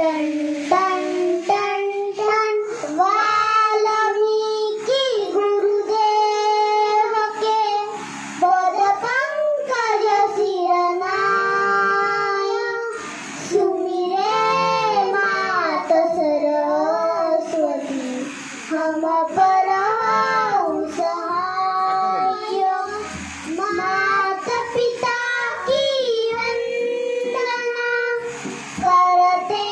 ton टन टन टन वाल्मीकि गुरुदेव के पद पंकज सिरनाय सुमिरे मात सरस्वती हम पर सहाय मात पिता की वंदना करते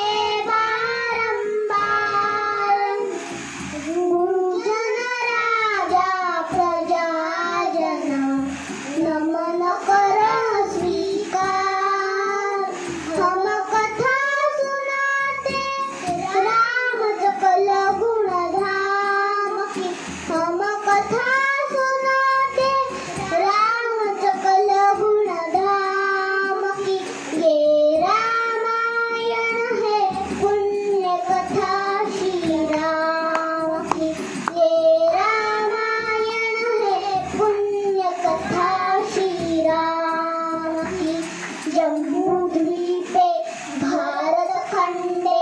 बारंबार गुरुजन राजा प्रजाजन नमन कर स्वीकार हम कथा सुनाते राम सकल गुण धाम की हम कथा सुनाते राम सकल गुण धाम की ये रामायण है पुण्य कथा श्री राम की ये रामायण है पुण्य कथा श्री राम की जम्बूद्वीपे भारत खंडे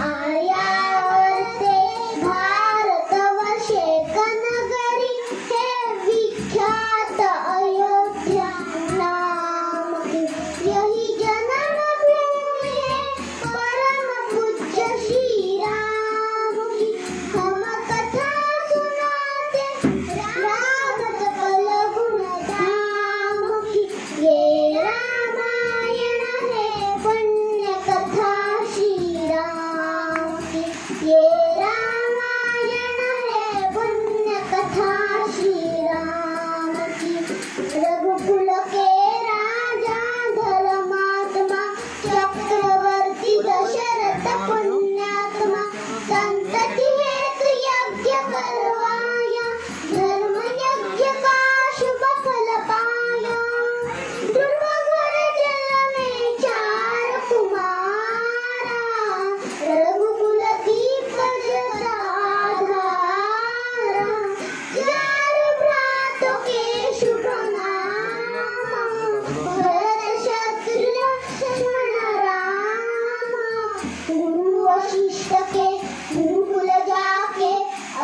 आर्यावर्ते भारतवर्षे कनगरी हे विख्यात अयोध्या नाम की यही जन्मभूमि है परम पूज्य श्री राम की हम कथा सुनाते राम सकल गुण धाम की ये रामायण है पुण्य कथा श्री राम की ये रामायण है पुण्य कथा श्री राम की रघुकुल के राजा धर्मात्मा चक्रवर्ती दशरथ पुण्यात्मा संतति हेतु यज्ञ करवाया धर्म यज्ञ का शुभ फल पाया ध्रुव घर जल में चार कुमारा रघुकुल दीपज आधारा चार भ्रातों के शुभ नाम भरत शत्रु लक्ष्मण राम गुरु वशिष्ठ के गुरुकुल जाके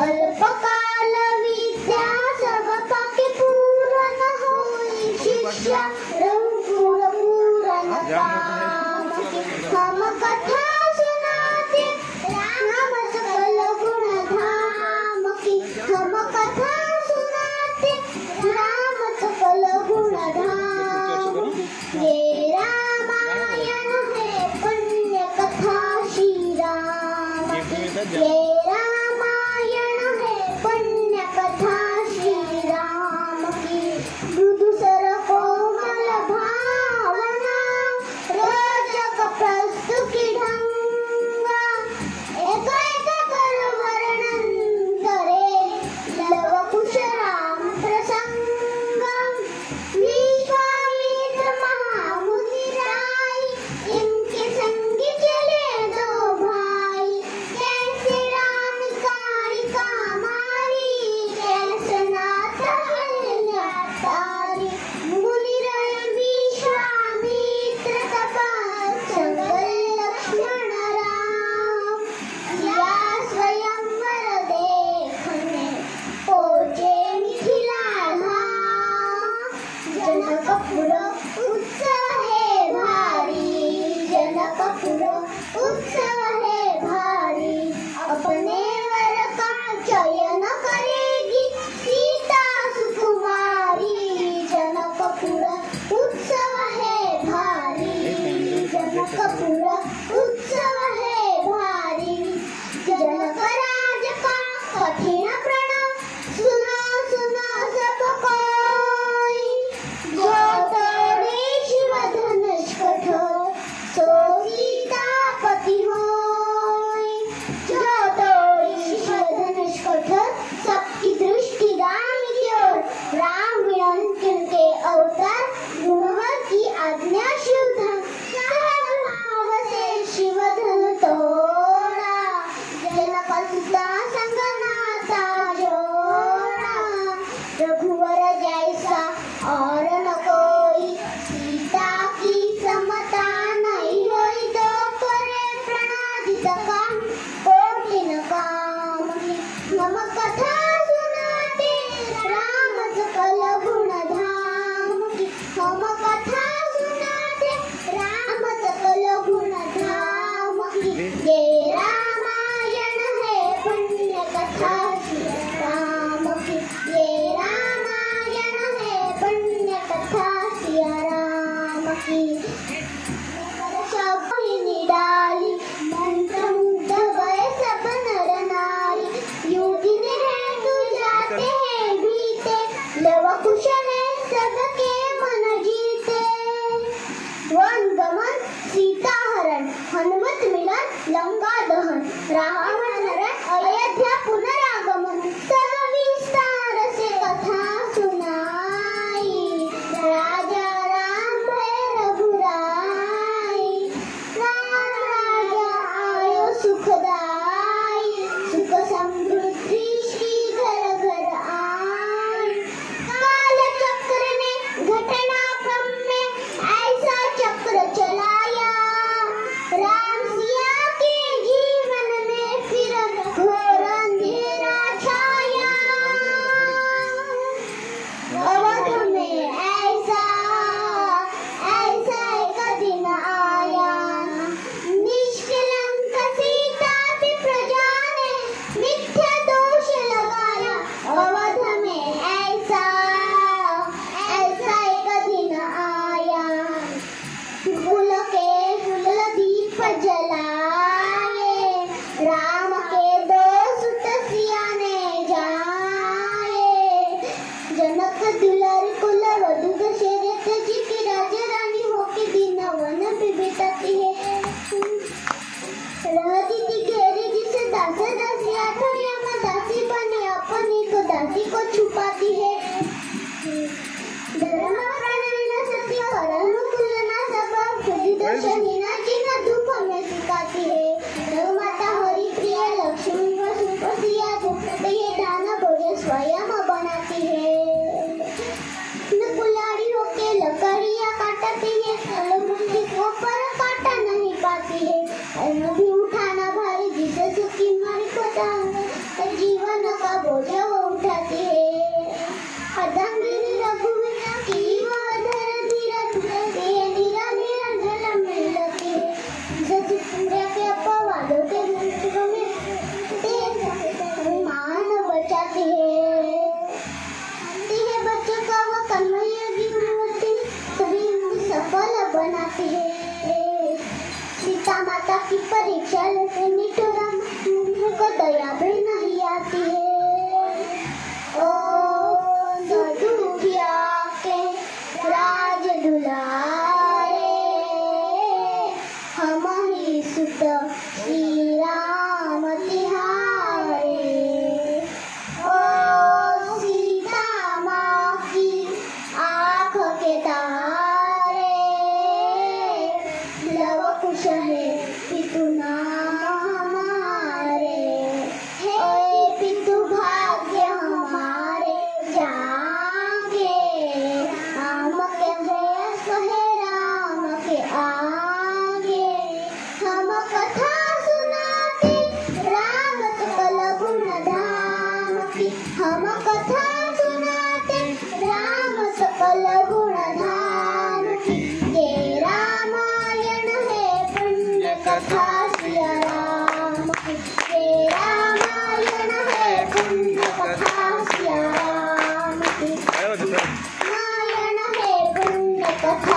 अल्पकाल विद्या सब पाके पूर्ण होई शिष्या रघुकुल पूर्ण काम की हम कथा सुनाते राम सकल गुण धाम की हम कथा सुनाते राम सकल गुण धाम की ये रामायण है पुण्य कथा श्री राम की ये रामायण है पुण्य कथा श्री राम की मृदुसर कोमल भावना रोचक प्रस्तुति ढंगा एक एक कर वर्णन करे लव कुश राम प्रसंगम विश्वामित्र महामुनि राय इनके संग चले दो भाई कैसे सका कोटिन काम की मम कथा सुनाते राम सकल गुण धाम की हम कथा सुनाते राम सकल गुण धाम की ये रामायण है पुण्य कथा श्री राम की ये रामायण है पुण्य कथा श्री राम की डाली मंत्रमुग्ध गए सब नर नारी युद्ध है तू जाते हैं बीते लव कुश है सबके मन जीते वन गमन सीता हरण हनुमत मिलन लंका दहन रावण हरण अयोध्या पुनरागमन सब विस्तार से कथा सुनाई राजा राम भय रघुराई सुखदाई सुख समृद्धि श्री घर घर आई काल चक्र ने घटनाक्रम में ऐसा चक्र चलाया राम सिया के जीवन में फिर घोर अंधेरा छाया अवध में ऐसा एक दिन आया निष्कलंक सीता पे प्रजा ने मिथ्या दोष लगाया अवध में ऐसा एक दिन आया फूल दीप जलाए राम के दो सुत सिया ने जाए जनक दुलारी कुल वधु दशरथ जी की राजा रानी होके दिन वन पे बिताती है रहती थी घेरी जिसे दास दासिया था यम दासी बने अपनी को दासी को छुपाती है धर्म प्रणयन सत्य कर्म तुलना सब खुद दर्शनीना जिना धूप में सिखाती है माता हरि प्रिय लक्ष्मी व सुप्रसिया गुप्त ये दान भोज स्वयं बनाती है न कुल्हाड़ी होके लकड़ियाँ काटती है मुझे को पर काटा नहीं पाती है भी उठाना भारी जिसे सुखी मारी को जीवन का बोझ वो उठाती है अर्धांगिनी रघुवीर की वधर धीरे निरंजन मिलती है जिसे सूर्य के अपवादों के मुझको में मान बचाती है बच्चों का वो कन्हैया की सभी सफल बनाती है सीता माता की परीक्षा लेते निठुरा मुझे को दया भी नहीं आती है ओ दुखिया के राज दुलारे हम ही सुत श्री राम तिहारे ओ सीता माँ की आँख के तारे लव कुश है पितु नाम हमारे हे पितु भाग्य हमारे जागे राम के भेष है राम के आगे हम कथा सुनाते राम सकल गुण धाम की हम कथा सुनाते राम सकल गुण धाम की ये रामायण है पुण्य कथा श्री राम की ये रामायण है पुण्य कथा श्री राम की रामायण है पुण्य कथा